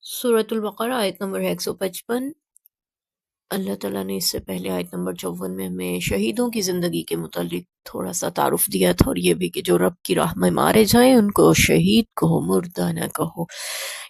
سورۃ البقرہ آیت نمبر ہے 155۔ اللہ تعالیٰ نے اس سے پہلے آیت نمبر 54 میں ہمیں شہیدوں کی زندگی کے متعلق تھوڑا سا تعارف دیا تھا، اور یہ بھی کہ جو رب کی راہ میں مارے جائیں ان کو شہید کہو، مردہ نہ کہو،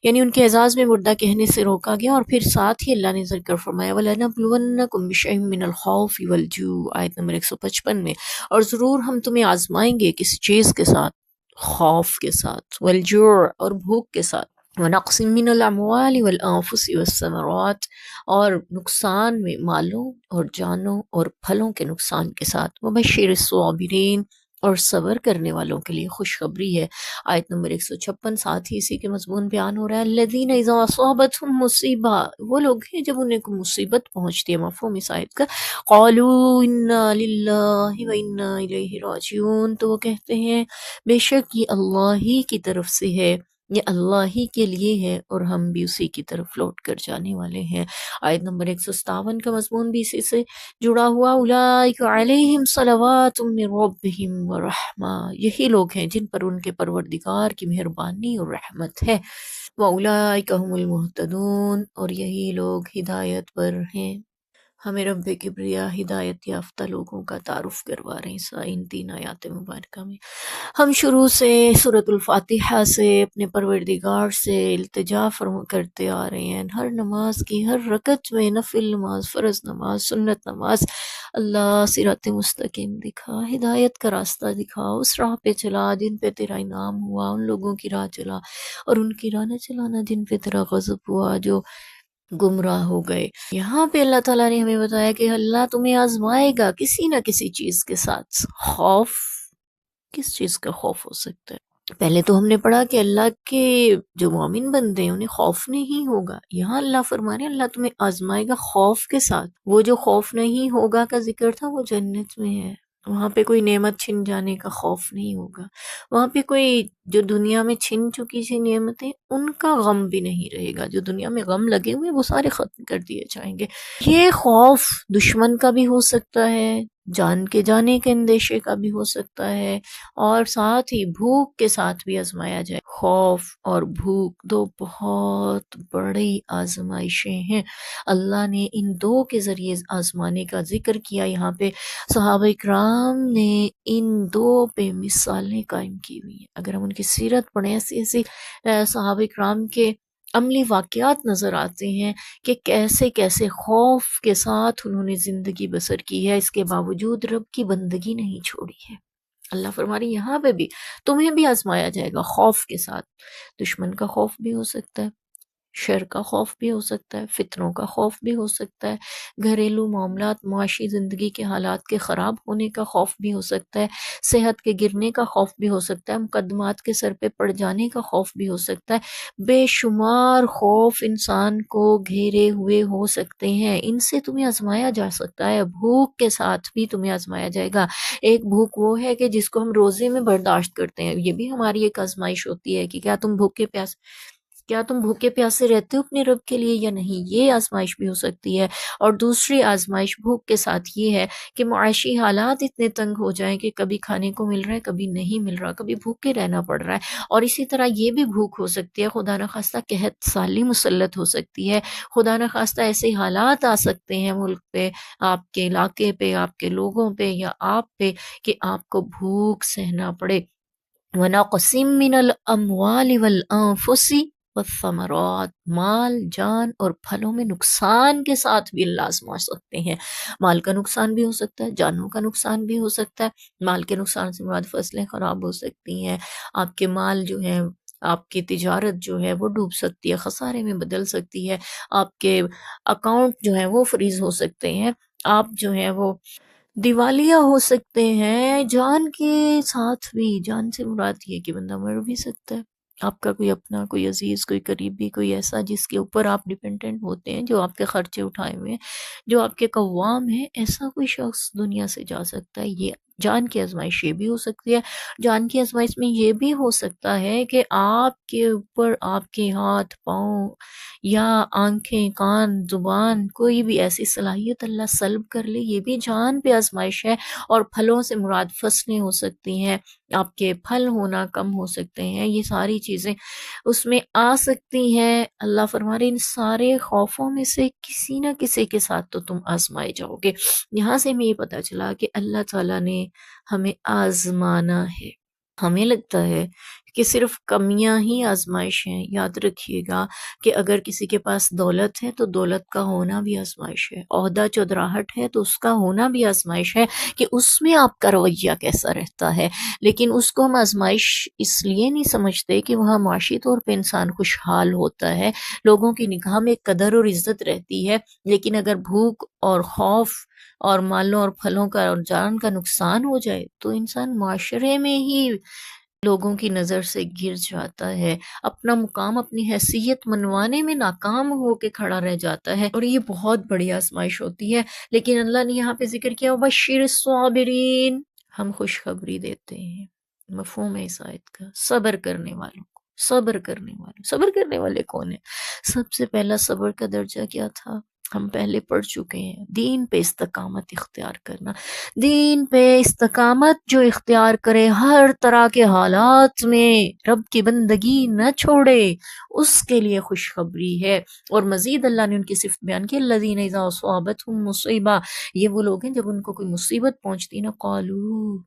یعنی ان کے اعزاز میں مردہ کہنے سے روکا گیا۔ اور پھر ساتھ ہی اللہ نے ذکر فرمایا وَلَنَبْلُوَنَّكُمْ بِشَيْءٍ مِّنَ الْخَوْفِ وَالْجُوعِ، آیت نمبر 155 میں، اور ضرور ہم تمہیں آزمائیں گے کسی چیز کے ساتھ، خوف کے ساتھ، والجوع اور بھوک کے ساتھ، وَنَقْصٍ مِّنَ الْأَمْوَالِ وَالْأَنفُسِ وَالثَّمَرَاتِ، اور نقصان میں مالوں اور جانوں اور پھلوں کے نقصان کے ساتھ، وَبَشِّرِ الصَّابِرِينَ، اور صبر کرنے والوں کے لیے خوشخبری ہے۔ آیت نمبر 156 ساتھ ہی اسی کے مضمون بیان ہو رہا ہے الَّذِينَ إِذَا أَصَابَتْهُم مُّصِیبَۃٌ، وہ لوگ ہیں جب انہیں کوئی مصیبت پہنچتی ہے، مفہوم اس آیت کا، قَالُوا إِنَّا لِلَّهِ وَإِنَّا إِلَيْهِ راجعون، تو وہ کہتے ہیں بے شک یہ اللہ ہی کی طرف سے ہے، یہ اللہ ہی کے لیے ہے، اور ہم بھی اسی کی طرف لوٹ کر جانے والے ہیں۔ آیت نمبر 157 کا مضمون بھی اسی سے جڑا ہوا، اولئک علیہم صلوات من ربہم ورحمہ، یہی لوگ ہیں جن پر ان کے پروردگار کی مہربانی اور رحمت ہے، واولئک هم المہتدون، اور یہی لوگ ہدایت پر ہیں۔ ہمیں رب کبریا ہدایت یافتہ لوگوں کا تعارف کروا رہے ہیں ان 3 آیات مبارکہ میں۔ ہم شروع سے سورۃ الفاتحہ سے اپنے پروردگار سے التجا کرتے آ رہے ہیں، ہر نماز کی ہر رکعت میں، نفل نماز، فرض نماز، سنت نماز، اللہ صراط مستقیم دکھا، ہدایت کا راستہ دکھا، اس راہ پہ چلا جن پہ تیرا انعام ہوا، ان لوگوں کی راہ چلا، اور ان کی راہ نہ چلانا جن پہ تیرا غضب ہوا، جو گمراہ ہو گئے۔ یہاں پہ اللہ تعالیٰ نے ہمیں بتایا کہ اللہ تمہیں آزمائے گا کسی نہ کسی چیز کے ساتھ۔ خوف، کس چیز کا خوف ہو سکتا ہے؟ پہلے تو ہم نے پڑھا کہ اللہ کے جو مومن بندے ہیں انہیں خوف نہیں ہوگا، یہاں اللہ فرما رہے ہیں اللہ تمہیں آزمائے گا خوف کے ساتھ۔ وہ جو خوف نہیں ہوگا کا ذکر تھا وہ جنت میں ہے، وہاں پہ کوئی نعمت چھن جانے کا خوف نہیں ہوگا، وہاں پہ کوئی جو دنیا میں چھن چکی تھی نعمتیں ان کا غم بھی نہیں رہے گا، جو دنیا میں غم لگے ہوئے وہ سارے ختم کر دیے جائیں گے۔ یہ خوف دشمن کا بھی ہو سکتا ہے، جان کے جانے کے اندیشے کا بھی ہو سکتا ہے، اور ساتھ ہی بھوک کے ساتھ بھی آزمایا جائے۔ خوف اور بھوک دو بہت بڑی آزمائشیں ہیں، اللہ نے ان دو کے ذریعے آزمانے کا ذکر کیا۔ یہاں پہ صحابہ اکرام نے ان دو پہ مثالیں قائم کی ہوئی ہیں، اگر ہم ان کی سیرت پڑھیں، ایسی ایسی صحابہ اکرام کے عملی واقعات نظر آتے ہیں کہ کیسے کیسے خوف کے ساتھ انہوں نے زندگی بسر کی ہے، اس کے باوجود رب کی بندگی نہیں چھوڑی ہے۔ اللہ فرما رہی یہاں پہ بھی تمہیں بھی آزمایا جائے گا خوف کے ساتھ، دشمن کا خوف بھی ہو سکتا ہے، شر کا خوف بھی ہو سکتا ہے، فتنوں کا خوف بھی ہو سکتا ہے، گھریلو معاملات، معاشی زندگی کے حالات کے خراب ہونے کا خوف بھی ہو سکتا ہے، صحت کے گرنے کا خوف بھی ہو سکتا ہے، مقدمات کے سر پہ پڑ جانے کا خوف بھی ہو سکتا ہے، بے شمار خوف انسان کو گھیرے ہوئے ہو سکتے ہیں، ان سے تمہیں آزمایا جا سکتا ہے۔ بھوک کے ساتھ بھی تمہیں آزمایا جائے گا۔ ایک بھوک وہ ہے کہ جس کو ہم روزے میں برداشت کرتے ہیں، یہ بھی ہماری ایک آزمائش ہوتی ہے کہ کیا تم بھوکے پیاسے رہتے ہو اپنے رب کے لیے یا نہیں، یہ آزمائش بھی ہو سکتی ہے۔ اور دوسری آزمائش بھوک کے ساتھ یہ ہے کہ معاشی حالات اتنے تنگ ہو جائیں کہ کبھی کھانے کو مل رہا ہے، کبھی نہیں مل رہا، کبھی بھوکے رہنا پڑ رہا ہے، اور اسی طرح یہ بھی بھوک ہو سکتی ہے، خدا نخواستہ قحط سالی مسلط ہو سکتی ہے، خدا نخواستہ ایسے حالات آ سکتے ہیں ملک پہ، آپ کے علاقے پہ، آپ کے لوگوں پہ یا آپ پہ، کہ آپ کو بھوک سہنا پڑے۔ وَنَقْصٍ مِّنَ الْأَمْوَالِ وَالْأَنفُسِ وَالثَّمَرَاتِ، مال، جان اور پھلوں میں نقصان کے ساتھ بھی اللہ آزما سکتے ہیں۔ مال کا نقصان بھی ہو سکتا ہے، جانوں کا نقصان بھی ہو سکتا ہے۔ مال کے نقصان سے مراد فصلیں خراب ہو سکتی ہیں، آپ کے مال جو ہیں، آپ کی تجارت جو ہے وہ ڈوب سکتی ہے، خسارے میں بدل سکتی ہے، آپ کے اکاؤنٹ جو ہیں وہ فریز ہو سکتے ہیں، آپ جو ہیں وہ دیوالیہ ہو سکتے ہیں۔ جان کے ساتھ بھی، جان سے مراد یہ کہ بندہ مر بھی سکتا ہے، آپ کا کوئی اپنا، کوئی عزیز، کوئی قریبی، کوئی ایسا جس کے اوپر آپ ڈیپینڈنٹ ہوتے ہیں، جو آپ کے خرچے اٹھائے ہوئے ہیں، جو آپ کے قوام ہیں، ایسا کوئی شخص دنیا سے جا سکتا ہے۔ یہ جان کی آزمائش یہ بھی ہو سکتی ہے، جان کی آزمائش میں یہ بھی ہو سکتا ہے کہ آپ کے اوپر آپ کے ہاتھ پاؤں یا آنکھیں کان زبان کوئی بھی ایسی صلاحیت اللہ سلب کر لے، یہ بھی جان پہ آزمائش ہے۔ اور پھلوں سے مراد فصلیں ہو سکتی ہیں، آپ کے پھل ہونا کم ہو سکتے ہیں، یہ ساری چیزیں اس میں آ سکتی ہیں۔ اللہ فرما رہے ان سارے خوفوں میں سے کسی نہ کسی کے ساتھ تو تم آزمائے جاؤ گے۔ یہاں سے ہمیں یہ پتا چلا کہ اللہ تعالیٰ نے ہمیں آزمانا ہے۔ ہمیں لگتا ہے کہ صرف کمیاں ہی آزمائش ہیں۔ یاد رکھیے گا کہ اگر کسی کے پاس دولت ہے تو دولت کا ہونا بھی آزمائش ہے، عہدہ چودراہٹ ہے تو اس کا ہونا بھی آزمائش ہے کہ اس میں آپ کا رویہ کیسا رہتا ہے۔ لیکن اس کو ہم آزمائش اس لیے نہیں سمجھتے کہ وہاں معاشی طور پہ انسان خوشحال ہوتا ہے، لوگوں کی نگاہ میں قدر اور عزت رہتی ہے، لیکن اگر بھوک اور خوف اور مالوں اور پھلوں کا اور جان کا نقصان ہو جائے تو انسان معاشرے میں ہی لوگوں کی نظر سے گر جاتا ہے، اپنا مقام اپنی حیثیت منوانے میں ناکام ہو کے کھڑا رہ جاتا ہے، اور یہ بہت بڑی آزمائش ہوتی ہے۔ لیکن اللہ نے یہاں پہ ذکر کیا وَبَشِّرِ الصَّابِرِينَ، ہم خوشخبری دیتے ہیں، مفہوم ہے اس آیت کا، صبر کرنے والوں کو۔ صبر کرنے والے، صبر کرنے والے کون ہیں؟ سب سے پہلا صبر کا درجہ کیا تھا؟ ہم پہلے پڑھ چکے ہیں، دین پہ استقامت اختیار کرنا۔ دین پہ استقامت جو اختیار کرے، ہر طرح کے حالات میں رب کی بندگی نہ چھوڑے، اس کے لیے خوشخبری ہے۔ اور مزید اللہ نے ان کی صفت بیان کی، الذین اذا اصابتهم مصیبہ، یہ وہ لوگ ہیں جب ان کو کوئی مصیبت پہنچتی نا، قالو،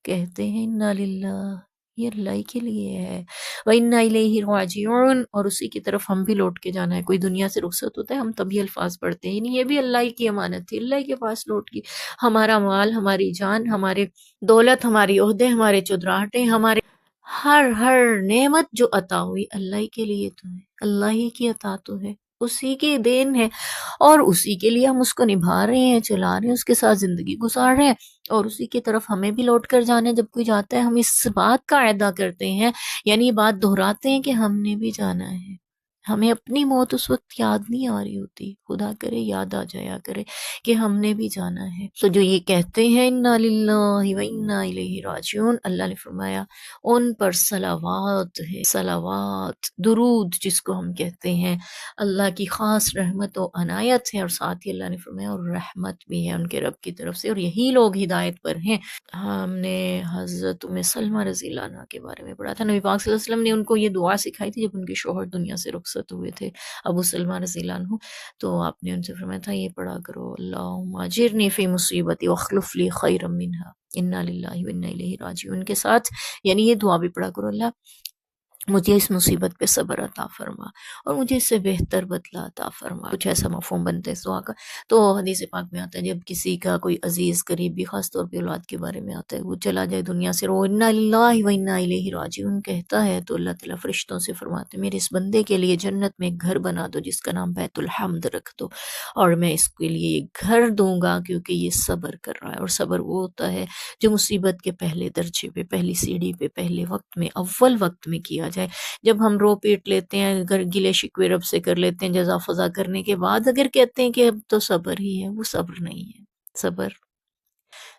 کہتے ہیں انا للہ، یہ اللہ ہی کے لیے ہے، وَإِنَّا إِلَيْهِ رَاجِعُونَ، اور اسی کی طرف ہم بھی لوٹ کے جانا ہے۔ کوئی دنیا سے رخصت ہوتا ہے ہم تب یہ الفاظ پڑھتے ہیں، یہ بھی اللہ ہی کی امانت تھی، اللہ ہی کے پاس لوٹ کی، ہمارا مال، ہماری جان، ہمارے دولت، ہماری عہدے، ہمارے چودراہٹیں، ہمارے ہر نعمت جو عطا ہوئی اللہ ہی کے لیے تو ہے، اللہ ہی کی عطا تو ہے، اسی کی دین ہے، اور اسی کے لیے ہم اس کو نبھا رہے ہیں، چلا رہے ہیں، اس کے ساتھ زندگی گزار رہے ہیں، اور اسی کی طرف ہمیں بھی لوٹ کر جانا ہے۔ جب کوئی جاتا ہے ہم اس بات کا اعادہ کرتے ہیں، یعنی یہ بات دہراتے ہیں کہ ہم نے بھی جانا ہے۔ ہمیں اپنی موت اس وقت یاد نہیں آ رہی ہوتی، خدا کرے یاد آ جایا کرے کہ ہم نے بھی جانا ہے۔ تو جو یہ کہتے ہیں انا للہ و انا الیہ راجعون، اللہ نے فرمایا ان پر صلوات ہے، صلوات، درود جس کو ہم کہتے ہیں، اللہ کی خاص رحمت و عنایت ہے، اور ساتھ ہی اللہ نے فرمایا اور رحمت بھی ہے ان کے رب کی طرف سے، اور یہی لوگ ہدایت پر ہیں۔ ہم نے حضرت ام سلمہ رضی اللہ عنہ کے بارے میں پڑھا تھا، نبی پاک صلی اللہ علیہ وسلم نے ان کو یہ دعا سکھائی تھی جب ان کے شوہر دنیا سے رخصت ہوئے تھے، ابو سلمہ رضی اللہ عنہ، تو آپ نے ان سے فرمایا تھا یہ پڑھا کرو، اللہم اجرنی فی مصیبتی واخلف لی خیرا منہا انا للہ و انا الیہ راجعون کے ساتھ، یعنی یہ دعا بھی پڑھا کرو، اللہ مجھے اس مصیبت پہ صبر عطا فرما اور مجھے اس سے بہتر بدلہ عطا فرما، کچھ ایسا مفہوم بنتا ہے اس دعا کا۔ تو حدیث پاک میں آتا ہے جب کسی کا کوئی عزیز قریبی، خاص طور پہ اولاد کے بارے میں آتا ہے، وہ چلا جائے دنیا سے، وہ انا للہ و انا الیہ راجعون کہتا ہے، تو اللہ تعالیٰ فرشتوں سے فرماتے ہیں میرے اس بندے کے لیے جنت میں ایک گھر بنا دو جس کا نام بیت الحمد رکھ دو، اور میں اس کے لیے ایک گھر دوں گا کیونکہ یہ صبر کر رہا ہے۔ اور صبر وہ ہوتا ہے جو مصیبت کے پہلے درجے پہ، پہلی سیڑھی پہ، پہلے وقت میں، اول وقت میں کیا جائے۔ جب ہم رو پیٹ لیتے ہیں، اگر گلے شکوے رب سے کر لیتے ہیں، جزا فضا کرنے کے بعد اگر کہتے ہیں کہ اب تو صبر ہی ہے، وہ صبر نہیں ہے۔ صبر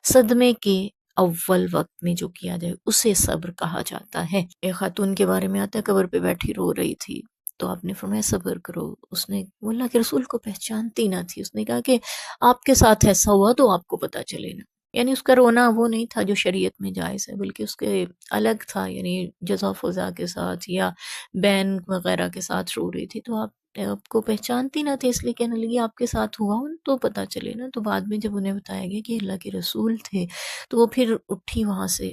صدمے کے اول وقت میں جو کیا جائے اسے صبر کہا جاتا ہے۔ ایک خاتون کے بارے میں آتا ہے قبر پہ بیٹھی رو رہی تھی، تو آپ نے فرمایا صبر کرو، اس نے وہ اللہ کے رسول کو پہچانتی نہ تھی، اس نے کہا کہ آپ کے ساتھ ایسا ہوا تو آپ کو پتا چلے نا، یعنی اس کا رونا وہ نہیں تھا جو شریعت میں جائز ہے، بلکہ اس کے الگ تھا، یعنی جزا فضا کے ساتھ یا بین وغیرہ کے ساتھ رو رہی تھی، تو آپ کو پہچانتی نہ تھی، اس لیے کہنے لگی آپ کے ساتھ ہوا تو پتہ چلے نا۔ تو بعد میں جب انہیں بتایا گیا کہ اللہ کے رسول تھے تو وہ پھر اٹھی وہاں سے،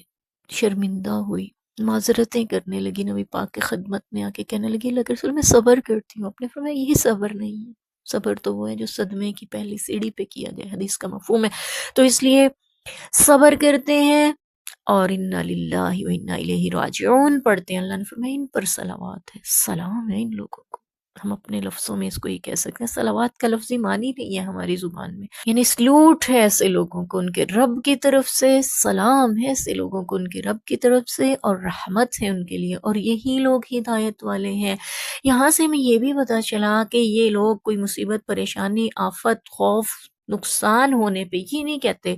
شرمندہ ہوئی، معذرتیں کرنے لگی، نبی پاک کے خدمت میں آ کے کہنے لگی اللہ کے رسول میں صبر کرتی ہوں۔ آپ نے فرمایا یہ صبر نہیں ہے، صبر تو وہ ہے جو صدمے کی پہلی سیڑھی پہ کیا جائے، حدیث کا مفہوم ہے۔ تو اس لیے صبر کرتے ہیں اور انا للہ و انا الیہ راجعون پڑھتے ہیں۔ اللہ نے فرمایا ان پر صلوات ہے، سلام ہے ان لوگوں کو۔ ہم اپنے لفظوں میں اس کو یہ کہہ سکتے ہیں، صلوات کا لفظی معنی نہیں ہے ہماری زبان میں، یعنی سلوٹ ہے ایسے لوگوں کو ان کے رب کی طرف سے، سلام ہے ایسے لوگوں کو ان کے رب کی طرف سے، اور رحمت ہے ان کے لیے، اور یہی لوگ ہدایت والے ہیں۔ یہاں سے ہمیں یہ بھی پتا چلا کہ یہ لوگ کوئی مصیبت، پریشانی، آفت، خوف، نقصان ہونے پہ یہ نہیں کہتے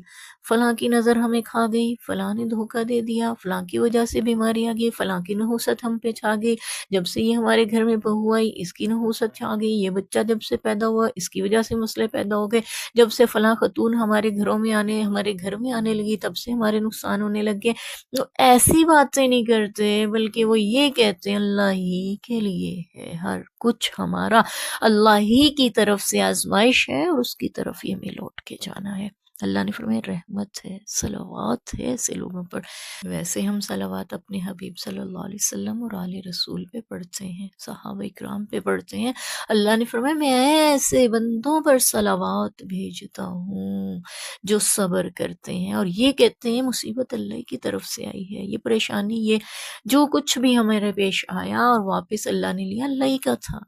فلاں کی نظر ہمیں کھا گئی، فلاں نے دھوکہ دے دیا، فلاں کی وجہ سے بیماری آ گئی، فلاں کی نحوست ہم پہ چھا گئی، جب سے یہ ہمارے گھر میں بہو آئی اس کی نحوست چھا گئی، یہ بچہ جب سے پیدا ہوا اس کی وجہ سے مسئلے پیدا ہو گئے، جب سے فلاں خاتون ہمارے گھر میں آنے لگی تب سے ہمارے نقصان ہونے لگ گئے۔ تو ایسی باتیں نہیں کرتے، بلکہ وہ یہ کہتے ہیں اللہ ہی کے لیے ہے ہر کچھ ہمارا، اللہ ہی کی طرف سے آزمائش ہے اور اس کی طرف یہ ہمیں لوٹ کے جانا ہے۔ اللہ نے فرمایا رحمت ہے، صلوات ہے ایسے لوگوں پر۔ ویسے ہم صلوات اپنے حبیب صلی اللہ علیہ وسلم اور آل رسول پہ پڑھتے ہیں، صحابہ اکرام پہ پڑھتے ہیں۔ اللہ نے فرمایا میں ایسے بندوں پر صلوات بھیجتا ہوں جو صبر کرتے ہیں اور یہ کہتے ہیں مصیبت اللہ کی طرف سے آئی ہے، یہ پریشانی، یہ جو کچھ بھی ہمارے پیش آیا اور واپس اللہ نے لیا اللہ ہی کا تھا،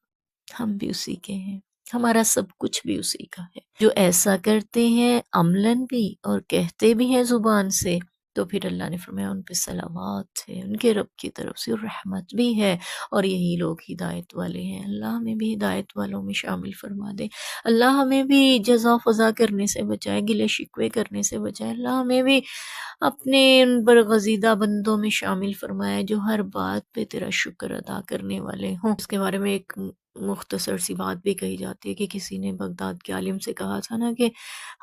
ہم بھی اسی کے ہیں، ہمارا سب کچھ بھی اسی کا ہے۔ جو ایسا کرتے ہیں عملاً بھی اور کہتے بھی ہیں زبان سے، تو پھر اللہ نے فرمایا ان پہ صلوات ہے، ان کے رب کی طرف سے رحمت بھی ہے، اور یہی لوگ ہدایت والے ہیں۔ اللہ ہمیں بھی ہدایت والوں میں شامل فرما دے، اللہ ہمیں بھی جزا فضا کرنے سے بچائے، گلے شکوے کرنے سے بچائے، اللہ ہمیں بھی اپنے ان برگزیدہ بندوں میں شامل فرمائے جو ہر بات پہ تیرا شکر ادا کرنے والے ہوں۔ اس کے بارے میں ایک مختصر سی بات بھی کہی جاتی ہے کہ کسی نے بغداد کے عالم سے کہا تھا نا کہ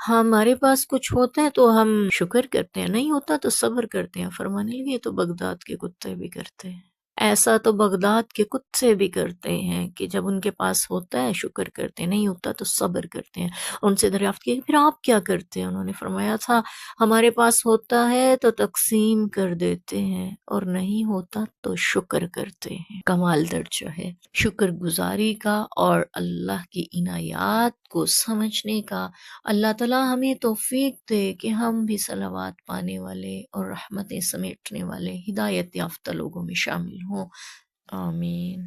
ہمارے پاس کچھ ہوتا ہے تو ہم شکر کرتے ہیں، نہیں ہوتا تو صبر کرتے ہیں، فرمانے لگے تو بغداد کے کتے بھی کرتے ہیں، ایسا تو بغداد کے کتے بھی کرتے ہیں کہ جب ان کے پاس ہوتا ہے شکر کرتے ہیں، نہیں ہوتا تو صبر کرتے ہیں۔ ان سے دریافت کیا کہ پھر آپ کیا کرتے ہیں؟ انہوں نے فرمایا تھا ہمارے پاس ہوتا ہے تو تقسیم کر دیتے ہیں اور نہیں ہوتا تو شکر کرتے ہیں۔ کمال درجہ ہے شکر گزاری کا اور اللہ کی عنایات کو سمجھنے کا۔ اللہ تعالی ہمیں توفیق دے کہ ہم بھی صلوات پانے والے اور رحمتیں سمیٹنے والے ہدایت یافتہ لوگوں میں شامل ہوں، آمین۔